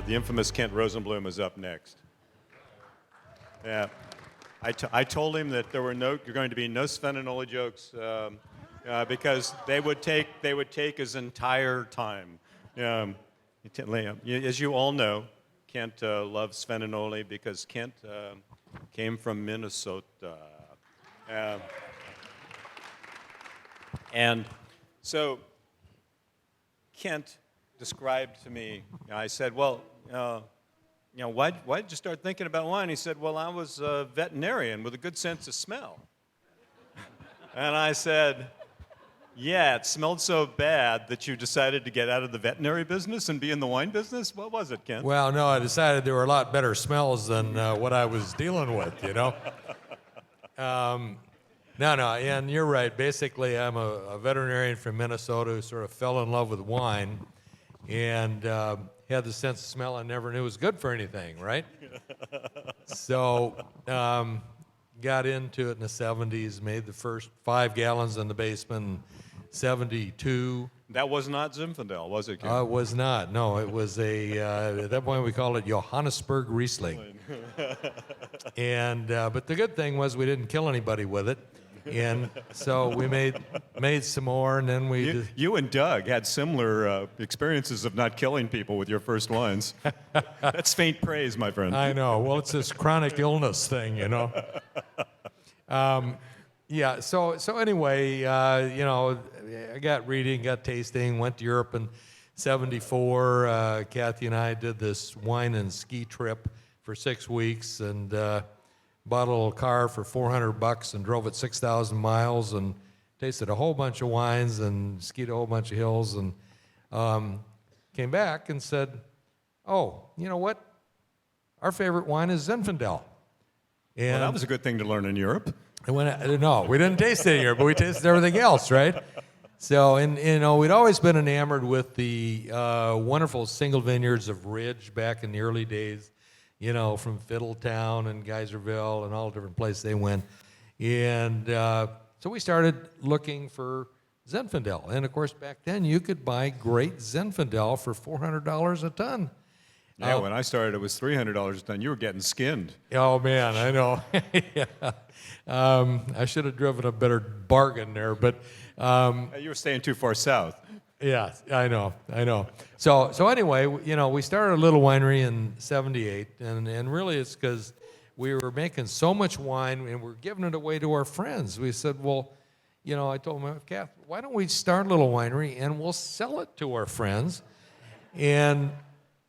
The infamous Kent Rosenblum is up next. Yeah, I told him that you're going to be no Zinfandel jokes because they would take his entire time. As you all know, Kent loves Zinfandel because Kent came from Minnesota, and so Kent described to me. I said, "Well, why did you start thinking about wine?" He said, "Well, I was a veterinarian with a good sense of smell." And I said, "Yeah, it smelled so bad that you decided to get out of the veterinary business and be in the wine business? What was it, Kent?" Well, no, I decided there were a lot better smells than what I was dealing with, you know. No, and you're right. Basically, I'm a veterinarian from Minnesota who sort of fell in love with wine and had the sense of smell I never knew was good for anything, right? So got into it in the 70s, made the first 5 gallons in the basement in 72. That was not Zinfandel, was it, Kent? It was not. No, it was at that point we called it Johannesburg Riesling. And but the good thing was we didn't kill anybody with it. And so we made some more, and then you and Doug had similar experiences of not killing people with your first wines. That's faint praise, my friend. I know. Well, it's this chronic illness thing, you know. Yeah. So anyway, I got reading, got tasting, went to Europe in '74. Kathy and I did this wine and ski trip for 6 weeks, and bought a little car for $400 and drove it 6,000 miles and tasted a whole bunch of wines and skied a whole bunch of hills, and came back and said, "Oh, you know what? Our favorite wine is Zinfandel." And well, that was a good thing to learn in Europe. No, we didn't taste it here, but we tasted everything else, right? So, and we'd always been enamored with the wonderful single vineyards of Ridge back in the early days, from Fiddletown and Geyserville and all different places they went. And so we started looking for Zinfandel. And, of course, back then you could buy great Zinfandel for $400 a ton. Yeah, when I started, it was $300 a ton. You were getting skinned. Oh, man, I know. Yeah. I should have driven a better bargain there, but... you were staying too far south. Yeah, I know. So anyway, we started a little winery in '78, and really it's because we were making so much wine and we're giving it away to our friends. We said, well, I told my wife, Kath, why don't we start a little winery and we'll sell it to our friends? And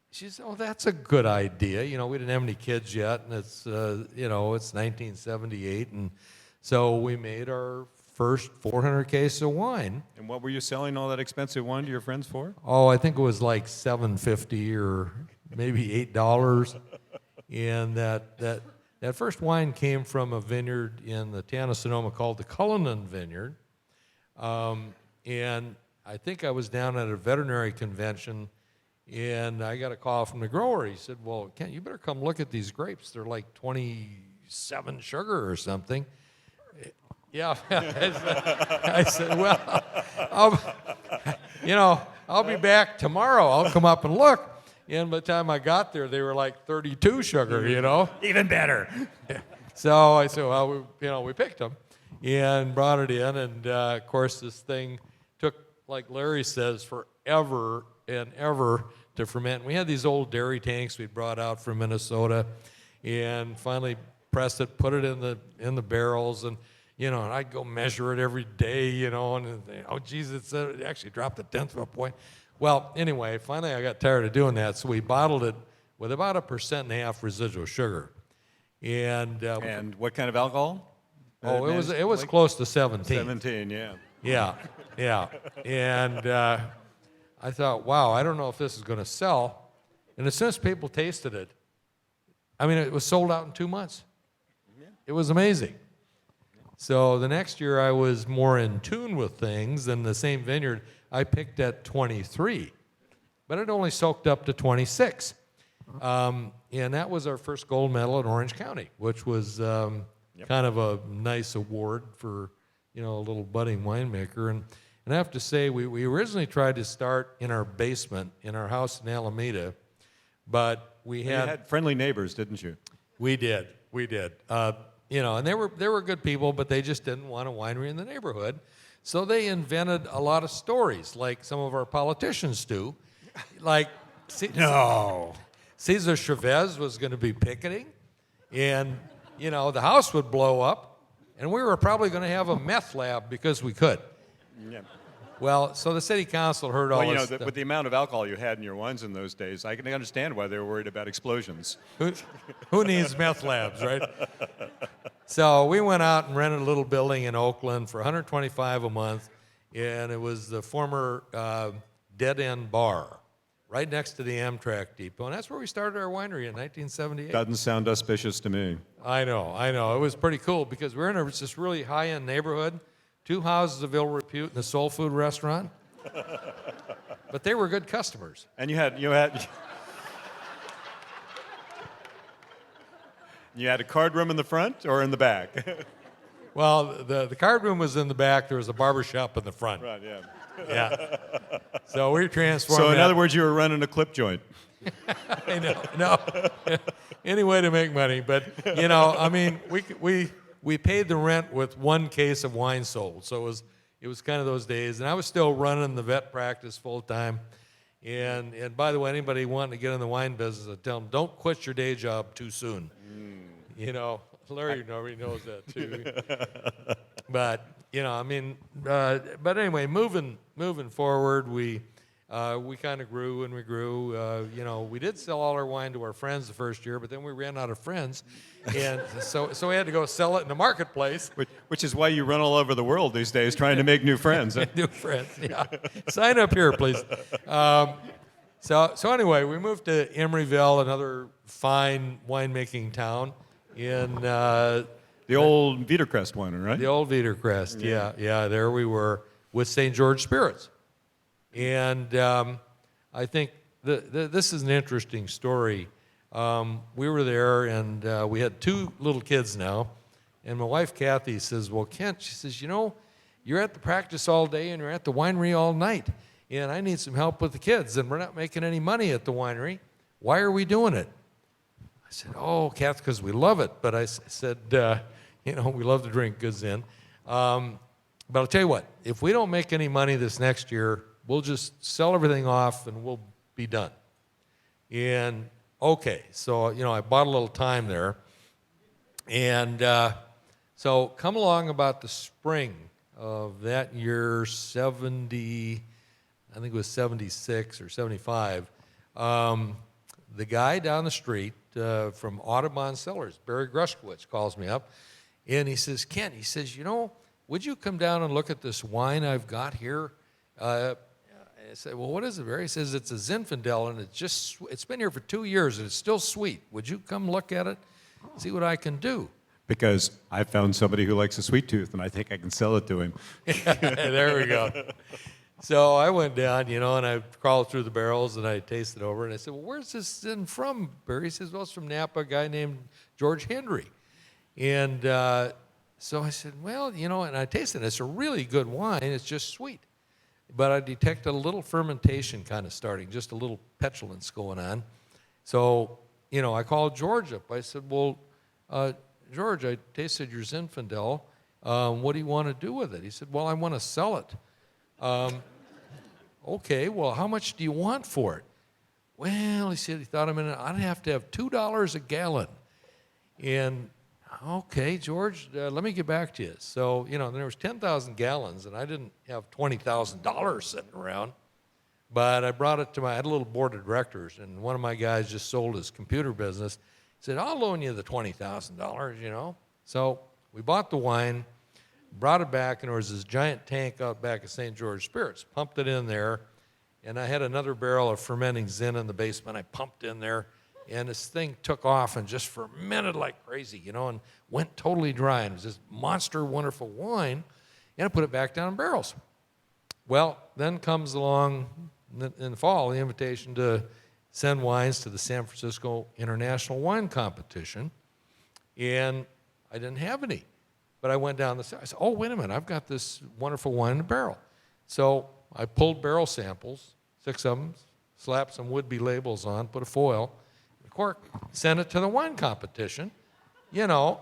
she said, oh, that's a good idea. We didn't have any kids yet, and it's 1978, and so we made our first 400 cases of wine. And what were you selling all that expensive wine to your friends for? Oh, I think it was like $7.50 or maybe $8. And that first wine came from a vineyard in the town of Sonoma called the Cullinan Vineyard. And I think I was down at a veterinary convention, and I got a call from the grower. He said, well, Kent, you better come look at these grapes. They're like 27 sugar or something. Yeah, I said, well, I'll be back tomorrow. I'll come up and look. And by the time I got there, they were like 32 sugar, Even better. So I said, well, we picked them and brought it in. And, of course, this thing took, like Larry says, forever and ever to ferment. We had these old dairy tanks we'd brought out from Minnesota and finally pressed it, put it in the barrels, and I'd go measure it every day, and oh, geez, it actually dropped a tenth of a point. Well, anyway, finally I got tired of doing that, so we bottled it with about 1.5% residual sugar. And what kind of alcohol? Oh, it was close to 17. 17, yeah. Yeah. And I thought, wow, I don't know if this is going to sell. And as soon as people tasted it, it was sold out in 2 months. Yeah. It was amazing. So the next year I was more in tune with things, and the same vineyard I picked at 23, but it only soaked up to 26. And that was our first gold medal in Orange County, which was kind of a nice award for, a little budding winemaker. And I have to say, we originally tried to start in our basement in our house in Alameda, But we You had friendly neighbors, didn't you? we did. And they were good people, but they just didn't want a winery in the neighborhood. So they invented a lot of stories, like some of our politicians do. Like, no. Cesar Chavez was going to be picketing, and, the house would blow up, and we were probably going to have a meth lab because we could. Yeah. Well, so the city council heard all this stuff. With the amount of alcohol you had in your wines in those days, I can understand why they were worried about explosions. Who needs meth labs, right? So we went out and rented a little building in Oakland for $125 a month, and it was the former Dead End Bar right next to the Amtrak depot, and that's where we started our winery in 1978. Doesn't sound auspicious to me. I know. It was pretty cool because we're in this really high-end neighborhood, 2 houses of ill repute and a soul food restaurant, but they were good customers. And you had a card room in the front or in the back? Well, the card room was in the back. There was a barber shop in the front. Right, yeah. Yeah. So we transformed. So in that. other words, you were running a clip joint. I know. No. Any way to make money, but we paid the rent with 1 case of wine sold. So it was kind of those days, and I was still running the vet practice full time. And by the way, anybody wanting to get in the wine business, I tell them don't quit your day job too soon. Larry already knows that too. But but anyway, moving forward, we kind of grew and we grew. We did sell all our wine to our friends the first year, but then we ran out of friends, and so we had to go sell it in the marketplace. Which is why you run all over the world these days trying to make new friends. New friends, yeah. Sign up here, please. So anyway, we moved to Emeryville, another fine winemaking town in The old Vidercrest winery, right? the old Vidercrest. Yeah. There we were with St. George Spirits, and I think this is an interesting story. We were there, and we had 2 little kids now, and my wife Kathy says, "Well, Kent," she says, "you're at the practice all day and you're at the winery all night, and I need some help with the kids, and we're not making any money at the winery. Why are we doing it?" I said, "Oh, Kath, because we love it." But I said, we love to drink good Zin. But I'll tell you what, if we don't make any money this next year, we'll just sell everything off and we'll be done. And okay, so, I bought a little time there. And so come along about the spring of that year, I think it was 76 or 75, the guy down the street from Audubon Cellars, Barry Grushkowitz, calls me up, and he says, "Kent," he says, "would you come down and look at this wine I've got here?" I said, "Well, what is it, Barry?" He says, "It's a Zinfandel, and it's been here for 2 years, and it's still sweet. Would you come look at it, see what I can do?" Because I found somebody who likes a sweet tooth, and I think I can sell it to him. There we go. So I went down, and I crawled through the barrels, and I tasted over, and I said, "Well, where's this Zin from, Barry?" He says, "Well, it's from Napa, a guy named George Hendry." And so I said, "Well, and I tasted it. It's a really good wine. It's just sweet." But I detected a little fermentation kind of starting, just a little petulance going on. So, I called George up. I said, "Well, George, I tasted your Zinfandel. What do you want to do with it?" He said, "Well, I want to sell it." Okay, well, how much do you want for it? Well, he said, he thought a minute, I'd have to have $2 a gallon. And, okay, George, let me get back to you. So, there was 10,000 gallons, and I didn't have $20,000 sitting around. But I brought it I had a little board of directors, and one of my guys just sold his computer business. He said, "I'll loan you the $20,000, So we bought the wine, brought it back, and there was this giant tank out back of St. George Spirits. Pumped it in there, and I had another barrel of fermenting Zin in the basement. I pumped in there, and this thing took off and just fermented like crazy, and went totally dry. And it was this monster, wonderful wine, and I put it back down in barrels. Well, then comes along in the fall the invitation to send wines to the San Francisco International Wine Competition, and I didn't have any. But I went down I said, "Oh, wait a minute, I've got this wonderful wine in a barrel." So I pulled barrel samples, 6 of them, slapped some would-be labels on, put a foil, a cork, sent it to the wine competition, you know,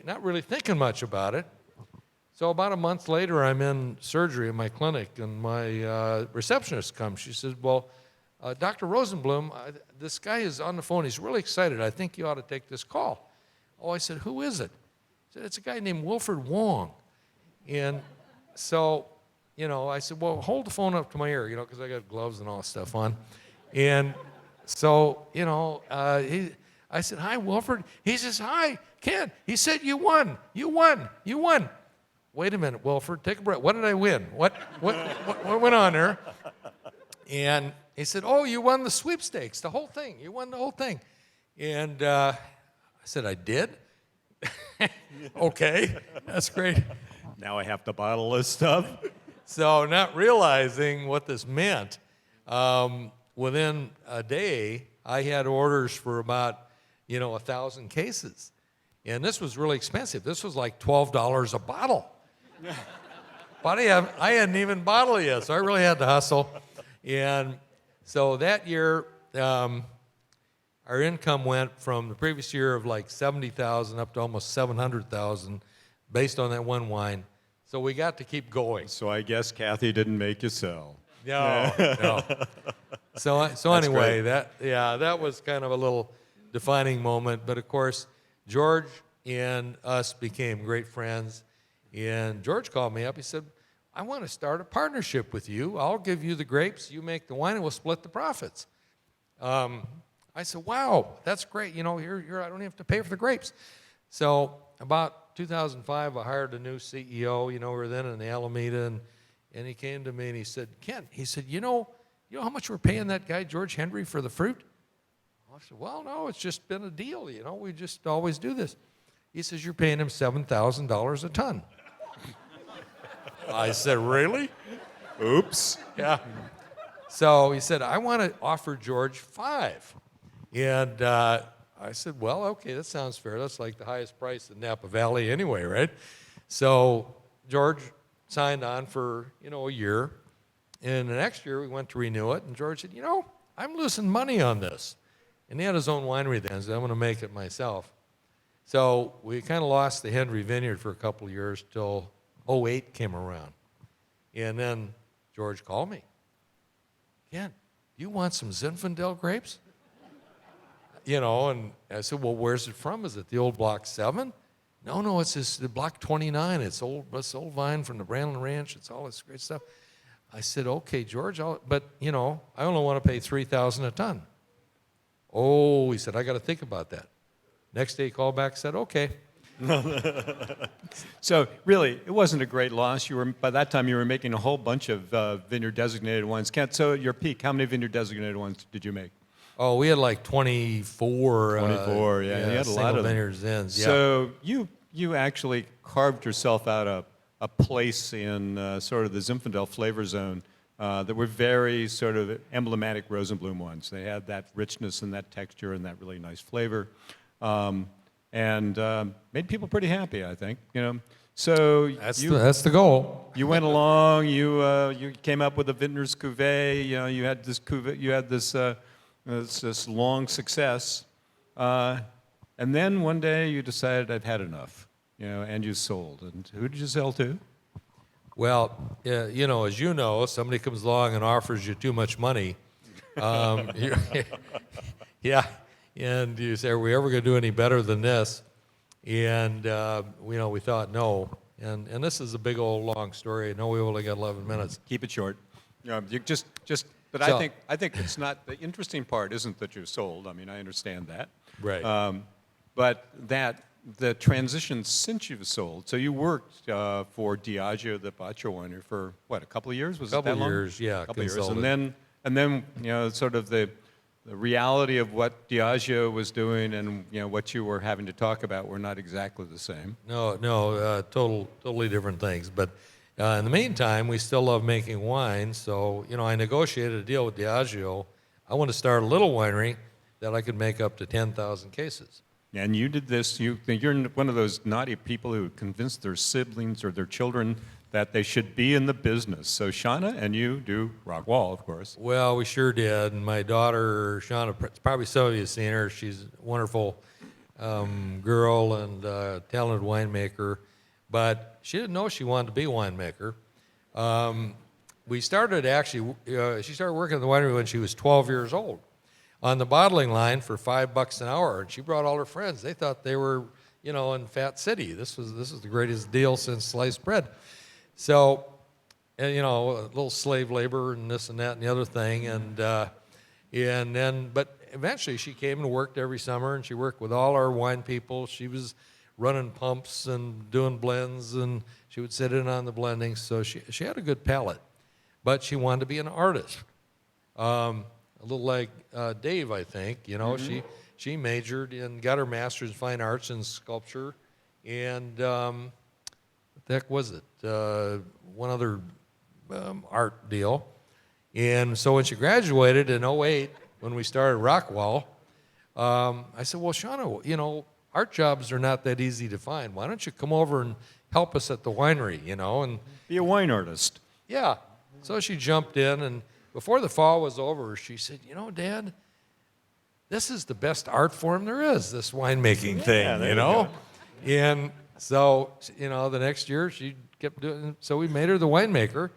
not really thinking much about it. So about a month later, I'm in surgery in my clinic, and my receptionist comes. She says, well, Dr. Rosenblum, this guy is on the phone. He's really excited. I think you ought to take this call. Oh, I said, who is it? She said, it's a guy named Wilfred Wong. And so, you know, I said, well, hold the phone up to my ear, you know, because I got gloves and all that stuff on. And so, you know, I said, hi, Wilfred. He says, hi, Ken. He said, you won. You won. You won. Wait a minute, Wilfred, take a breath. What did I win? What went on there? And he said, oh, you won the sweepstakes, the whole thing. You won the whole thing. And I said, I did? Okay, that's great. Now I have to bottle this stuff. So not realizing what this meant, within a day, I had orders for about, 1,000 cases. And this was really expensive. This was like $12 a bottle. But I hadn't even bottled it yet, so I really had to hustle. And so that year, our income went from the previous year of like $70,000 up to almost $700,000 based on that one wine. So we got to keep going. So I guess Kathy didn't make you sell. No. So anyway, that was kind of a little defining moment. But of course, George and us became great friends. And George called me up. He said, I want to start a partnership with you. I'll give you the grapes, you make the wine, and we'll split the profits. I said, wow, that's great. Here I don't have to pay for the grapes. So about 2005, I hired a new CEO. We were then in Alameda, and he came to me and he said, Kent, he said, you know how much we're paying that guy, George Henry, for the fruit? I said, well, no, it's just been a deal. We just always do this. He says, you're paying him $7,000 a ton. I said, really? Oops. Yeah. So he said, I want to offer George 5. And I said, well, okay, that sounds fair. That's like the highest price in Napa Valley anyway, right? So George signed on for, a year. And the next year we went to renew it. And George said, I'm losing money on this. And he had his own winery then, so I'm going to make it myself. So we kind of lost the Henry Vineyard for a couple of years till 2008 came around. And then George called me. Ken, you want some Zinfandel grapes? And I said, well, where's it from? Is it the old Block 7? No, it's the Block 29. It's old vine from the Brandon Ranch. It's all this great stuff. I said, okay, George, but I only want to pay $3,000 a ton. Oh, he said, I got to think about that. Next day he called back and said, okay. So really, it wasn't a great loss. By that time, you were making a whole bunch of vineyard designated wines. Kent, so at your peak, how many vineyard designated wines did you make? Oh, we had like 24. 24, yeah. You had a lot of vineyards then. Yeah. So you actually carved yourself out a place in sort of the Zinfandel flavor zone that were very sort of emblematic Rosenblum ones. They had that richness and that texture and that really nice flavor. And made people pretty happy, I think. So that's the goal. You went along. You came up with a Vintner's Cuvée. You had this cuvée. You had this long success, and then one day you decided I've had enough. And you sold. And who did you sell to? Well, as you know, somebody comes along and offers you too much money. Yeah. And you say, are we ever going to do any better than this? And, we thought no. And this is a big old long story. I know we only got 11 minutes. Keep it short. You just but So, I think it's not, the interesting part isn't that you sold. I mean, I understand that. Right. But that the transition since you've sold, so you worked for Diageo, the Baccio winery, for what, a couple of years? Was it that long? Couple years, yeah. A couple of years. And then sort of the reality of what Diageo was doing and what you were having to talk about were not exactly the same. No, totally different things. But in the meantime, we still love making wine. So, I negotiated a deal with Diageo. I want to start a little winery that I could make up to 10,000 cases. And you did this. You're one of those naughty people who convinced their siblings or their children that they should be in the business. So Shauna and you do rock wall, of course. Well, we sure did. And my daughter, Shauna, probably some of you have seen her. She's a wonderful girl and talented winemaker. But she didn't know she wanted to be a winemaker. We started actually, she started working at the winery when she was 12 years old on the bottling line for $5 an hour. And she brought all her friends. They thought they were, in Fat City. This was the greatest deal since sliced bread. So, a little slave labor and this and that and the other thing. But eventually she came and worked every summer, and she worked with all our wine people. She was running pumps and doing blends, and she would sit in on the blending. So she had a good palate. But she wanted to be an artist, a little like Dave, I think. She majored and got her master's in fine arts in sculpture, and what the heck was it? One other art deal. And so when she graduated in '08, when we started Rockwall, I said, well, Shauna, art jobs are not that easy to find. Why don't you come over and help us at the winery, and Be a wine artist. yeah. So she jumped in, and before the fall was over, she said, Dad, this is the best art form there is, this winemaking thing, there you go. And so, the next year she kept doing it. So we made her the winemaker.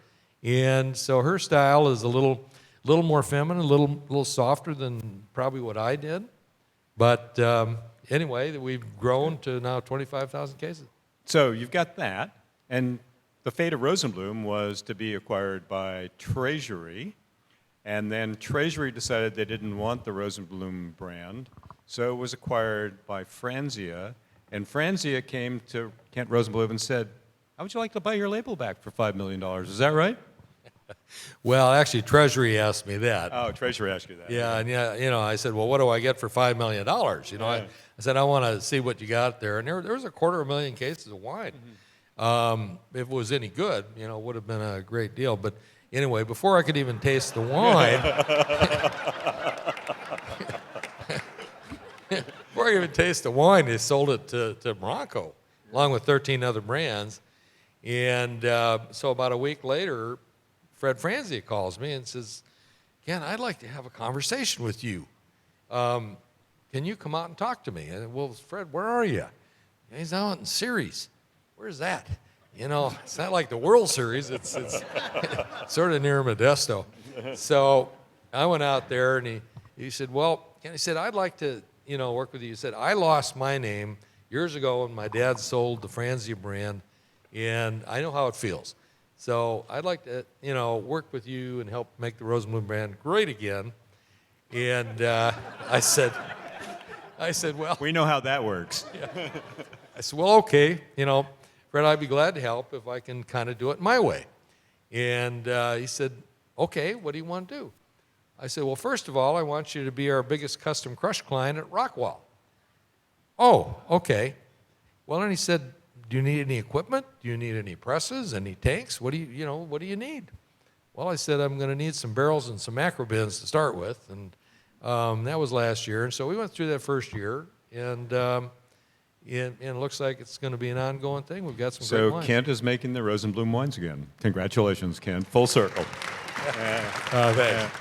And so her style is a little more feminine, a little softer than probably what I did. But anyway, we've grown to now 25,000 cases. So you've got that, and the fate of Rosenblum was to be acquired by Treasury, and then Treasury decided they didn't want the Rosenblum brand, so it was acquired by Franzia, and Franzia came to Kent Rosenblum and said, how would you like to buy your label back for $5 million? Is that right? Well, actually, Treasury asked me that. Oh, Treasury asked you that. Yeah, and I said, well, what do I get for $5 million? I said, I want to see what you got there. And there was 250,000 cases of wine. If it was any good, it would have been a great deal. But anyway, before I could even taste the wine, they sold it to Morocco, along with 13 other brands. And so about a week later, Fred Franzia calls me and says, Ken, I'd like to have a conversation with you. Can you come out and talk to me? And, well, Fred, where are you? He's out in Ceres. Where's that? It's not like the World Series. It's sort of near Modesto. So I went out there, and he said, well, Ken, he said, I'd like to, work with you. He said, I lost my name years ago when my dad sold the Franzia brand, and I know how it feels. So I'd like to, work with you and help make the Rosenblum brand great again. And I said, well. We know how that works. Yeah. I said, well, okay, Fred, I'd be glad to help if I can kind of do it my way. And he said, okay, what do you want to do? I said, well, first of all, I want you to be our biggest custom crush client at Rockwall. Oh, okay. Well, then he said, do you need any equipment? Do you need any presses, any tanks? What do you need? Well, I said, I'm going to need some barrels and some macro bins to start with. And that was last year. And so we went through that first year, and it looks like it's going to be an ongoing thing. We've got some great wines. So Kent is making the Rosenblum wines again. Congratulations, Kent. Full circle. Thanks.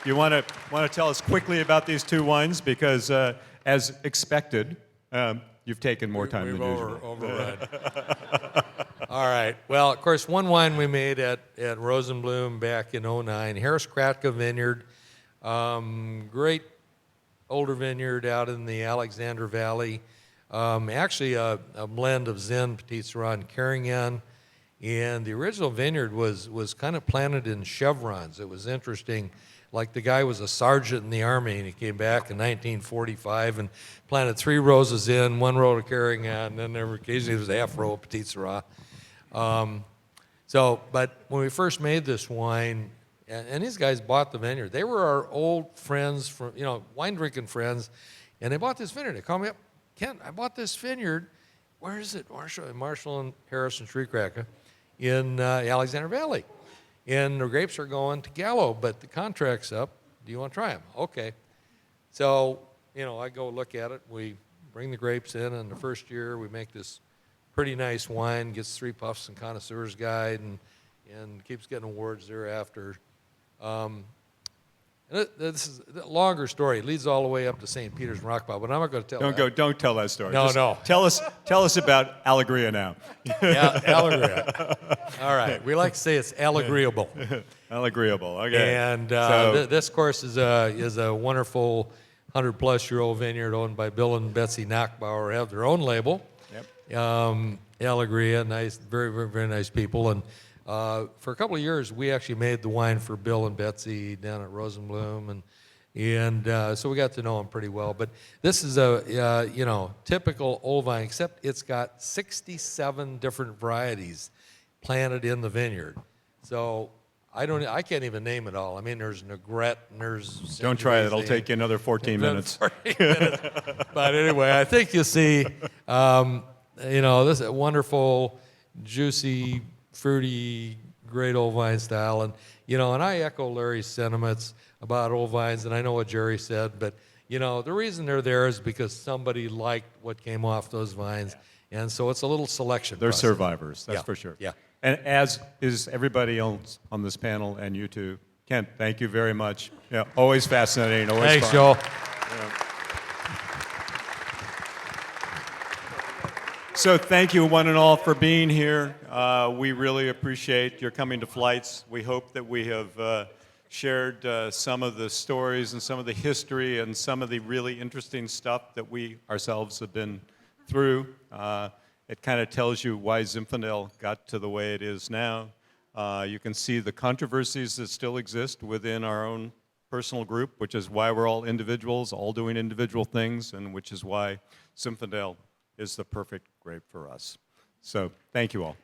You want to tell us quickly about these two wines? Because as expected, you've taken more time than usual. Overrun. All right. Well, of course, one wine we made at Rosenblum back in '09, Harris Kratka Vineyard. Great older vineyard out in the Alexander Valley. Actually, a blend of Zin, Petit Syrah, and Carignan. And the original vineyard was kind of planted in chevrons. It was interesting. Like the guy was a sergeant in the Army, and he came back in 1945 and planted 3 rows of Zin, 1 row of Carignan, and then occasionally there was a half row of Petit Syrah. But when we first made this wine, and these guys bought the vineyard. They were our old friends, from wine drinking friends, and they bought this vineyard. They called me up, Kent, I bought this vineyard. Where is it? Marshall and Harris and Sri Kraka in Alexander Valley. And the grapes are going to Gallo, but the contract's up. Do you want to try them? Okay. So, I go look at it. We bring the grapes in the first year we make this pretty nice wine, gets 3 puffs in Connoisseur's Guide, and keeps getting awards thereafter. This is a longer story. It leads all the way up to St. Peter's and Rockpile, but I'm not going to tell that. Don't tell that story. No, Just no. Tell us about Alegria now. Yeah, Alegria. All right. We like to say it's Alegriable. Alegriable. Okay. And So- this course is a wonderful 100-plus-year-old vineyard owned by Bill and Betsy Nachbauer. Have their own label. Yep. Alegria, nice, very, very, very nice people. And for a couple of years, we actually made the wine for Bill and Betsy down at Rosenblum, and so we got to know them pretty well. But this is a typical old vine, except it's got 67 different varieties planted in the vineyard. So I can't even name it all. I mean, there's Negrette and there's Don't try it. It'll Sangiovese. take you another 14 minutes. 14 minutes. But anyway, I think you see, this wonderful, juicy, fruity, great old vine style. And I echo Larry's sentiments about old vines, and I know what Jerry said, but, the reason they're there is because somebody liked what came off those vines. Yeah. And so it's a little selection They're process. survivors, that's Yeah. for sure. Yeah. And as is everybody else on this panel and you too. Kent, thank you very much. Yeah, always fascinating, always Thanks, fun. Joel. So thank you one and all for being here. We really appreciate your coming to Flights. We hope that we have shared some of the stories and some of the history and some of the really interesting stuff that we ourselves have been through. It kind of tells you why Zinfandel got to the way it is now. You can see the controversies that still exist within our own personal group, which is why we're all individuals, all doing individual things, and which is why Zinfandel is the perfect grape for us. So thank you all.